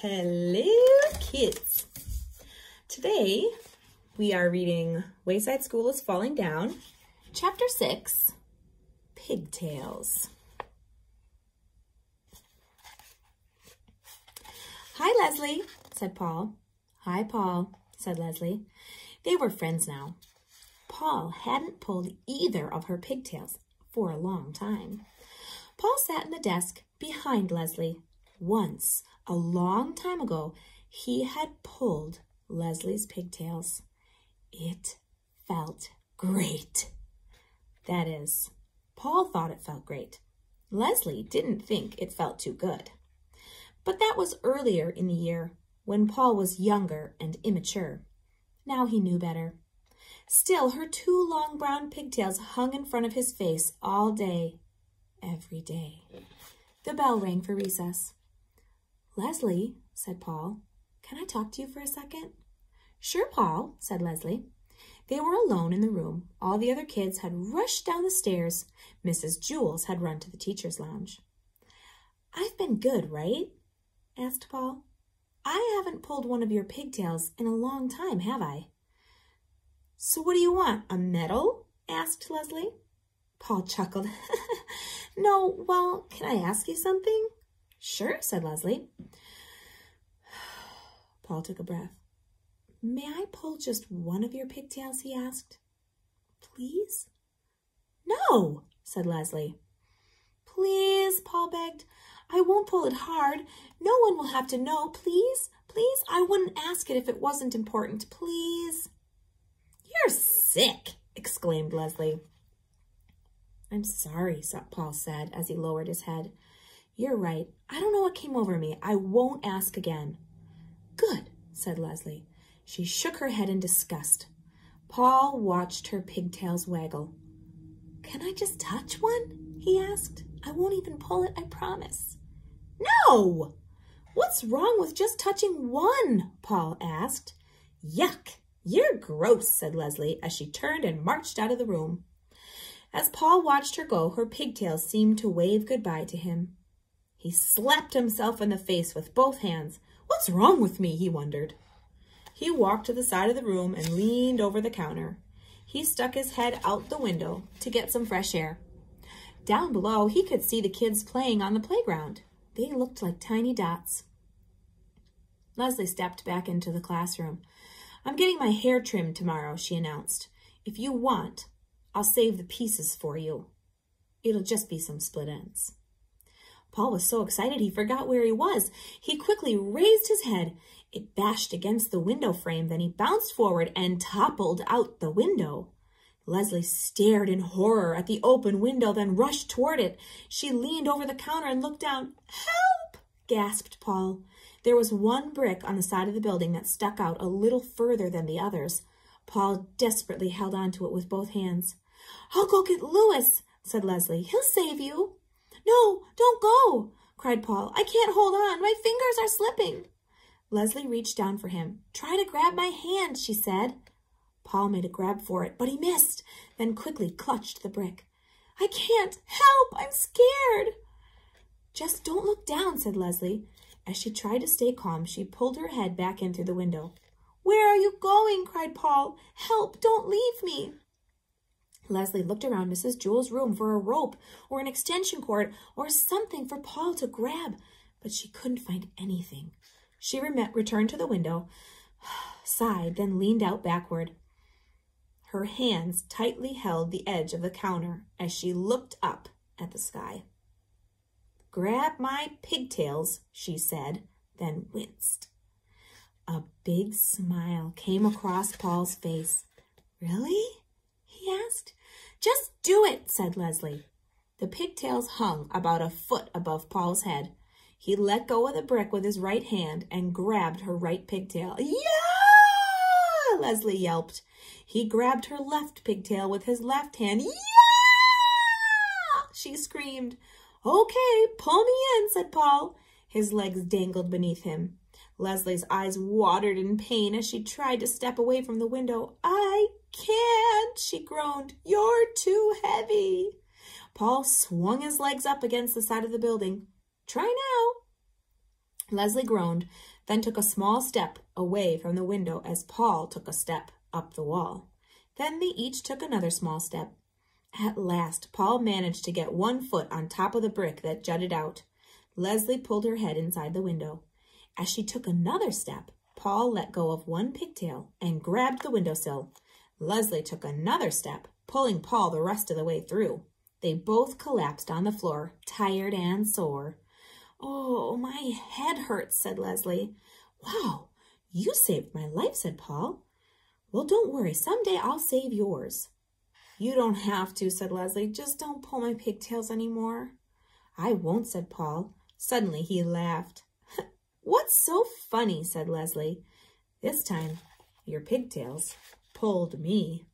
Hello, kids. Today, we are reading Wayside School is Falling Down, Chapter 6, Pigtails. Hi, Leslie, said Paul. Hi, Paul, said Leslie. They were friends now. Paul hadn't pulled either of her pigtails for a long time. Paul sat in the desk behind Leslie. Once, a long time ago, he had pulled Leslie's pigtails. It felt great. That is, Paul thought it felt great. Leslie didn't think it felt too good. But that was earlier in the year, when Paul was younger and immature. Now he knew better. Still, her two long brown pigtails hung in front of his face all day, every day. The bell rang for recess. Leslie, said Paul, can I talk to you for a second? Sure, Paul, said Leslie. They were alone in the room. All the other kids had rushed down the stairs. Mrs. Jules had run to the teacher's lounge. I've been good, right? Asked Paul. I haven't pulled one of your pigtails in a long time, have I? So what do you want, a medal? Asked Leslie. Paul chuckled. No, well, can I ask you something? Sure, said Leslie. Paul took a breath. May I pull just one of your pigtails, he asked. Please? No, said Leslie. Please, Paul begged. I won't pull it hard. No one will have to know. Please, please. I wouldn't ask it if it wasn't important. Please. You're sick, exclaimed Leslie. I'm sorry, Paul said as he lowered his head. You're right. I don't know what came over me. I won't ask again. Good, said Leslie. She shook her head in disgust. Paul watched her pigtails waggle. Can I just touch one? He asked. I won't even pull it, I promise. No! What's wrong with just touching one? Paul asked. Yuck! You're gross, said Leslie as she turned and marched out of the room. As Paul watched her go, her pigtails seemed to wave goodbye to him. He slapped himself in the face with both hands. What's wrong with me? He wondered. He walked to the side of the room and leaned over the counter. He stuck his head out the window to get some fresh air. Down below, he could see the kids playing on the playground. They looked like tiny dots. Leslie stepped back into the classroom. I'm getting my hair trimmed tomorrow, she announced. If you want, I'll save the pieces for you. It'll just be some split ends. Paul was so excited he forgot where he was. He quickly raised his head. It bashed against the window frame, then he bounced forward and toppled out the window. Leslie stared in horror at the open window, then rushed toward it. She leaned over the counter and looked down. Help! Gasped Paul. There was one brick on the side of the building that stuck out a little further than the others. Paul desperately held onto it with both hands. I'll go get Louis, said Leslie. He'll save you. No, don't go, cried Paul. I can't hold on. My fingers are slipping. Leslie reached down for him. Try to grab my hand, she said. Paul made a grab for it, but he missed, then quickly clutched the brick. I can't. Help! I'm scared. Just don't look down, said Leslie. As she tried to stay calm, she pulled her head back in through the window. Where are you going? Cried Paul. Help! Don't leave me. Leslie looked around Mrs. Jules' room for a rope or an extension cord or something for Paul to grab, but she couldn't find anything. She returned to the window, sighed, then leaned out backward. Her hands tightly held the edge of the counter as she looked up at the sky. Grab my pigtails, she said, then winced. A big smile came across Paul's face. Really? He asked. Just do it, said Leslie. The pigtails hung about a foot above Paul's head. He let go of the brick with his right hand and grabbed her right pigtail. Yeah! Leslie yelped. He grabbed her left pigtail with his left hand. Yeah! She screamed. Okay, pull me in, said Paul. His legs dangled beneath him. Leslie's eyes watered in pain as she tried to step away from the window. I can't, she groaned. You're too heavy. Paul swung his legs up against the side of the building. Try now. Leslie groaned, then took a small step away from the window as Paul took a step up the wall. Then they each took another small step. At last, Paul managed to get one foot on top of the brick that jutted out. Leslie pulled her head inside the window. As she took another step, Paul let go of one pigtail and grabbed the windowsill. Leslie took another step, pulling Paul the rest of the way through. They both collapsed on the floor, tired and sore. "Oh, my head hurts," said Leslie. "Wow, you saved my life," said Paul. "Well, don't worry. Someday I'll save yours." "You don't have to," said Leslie. "Just don't pull my pigtails anymore." "I won't," said Paul. Suddenly he laughed. "What's so funny?" said Leslie. "This time your pigtails pulled me."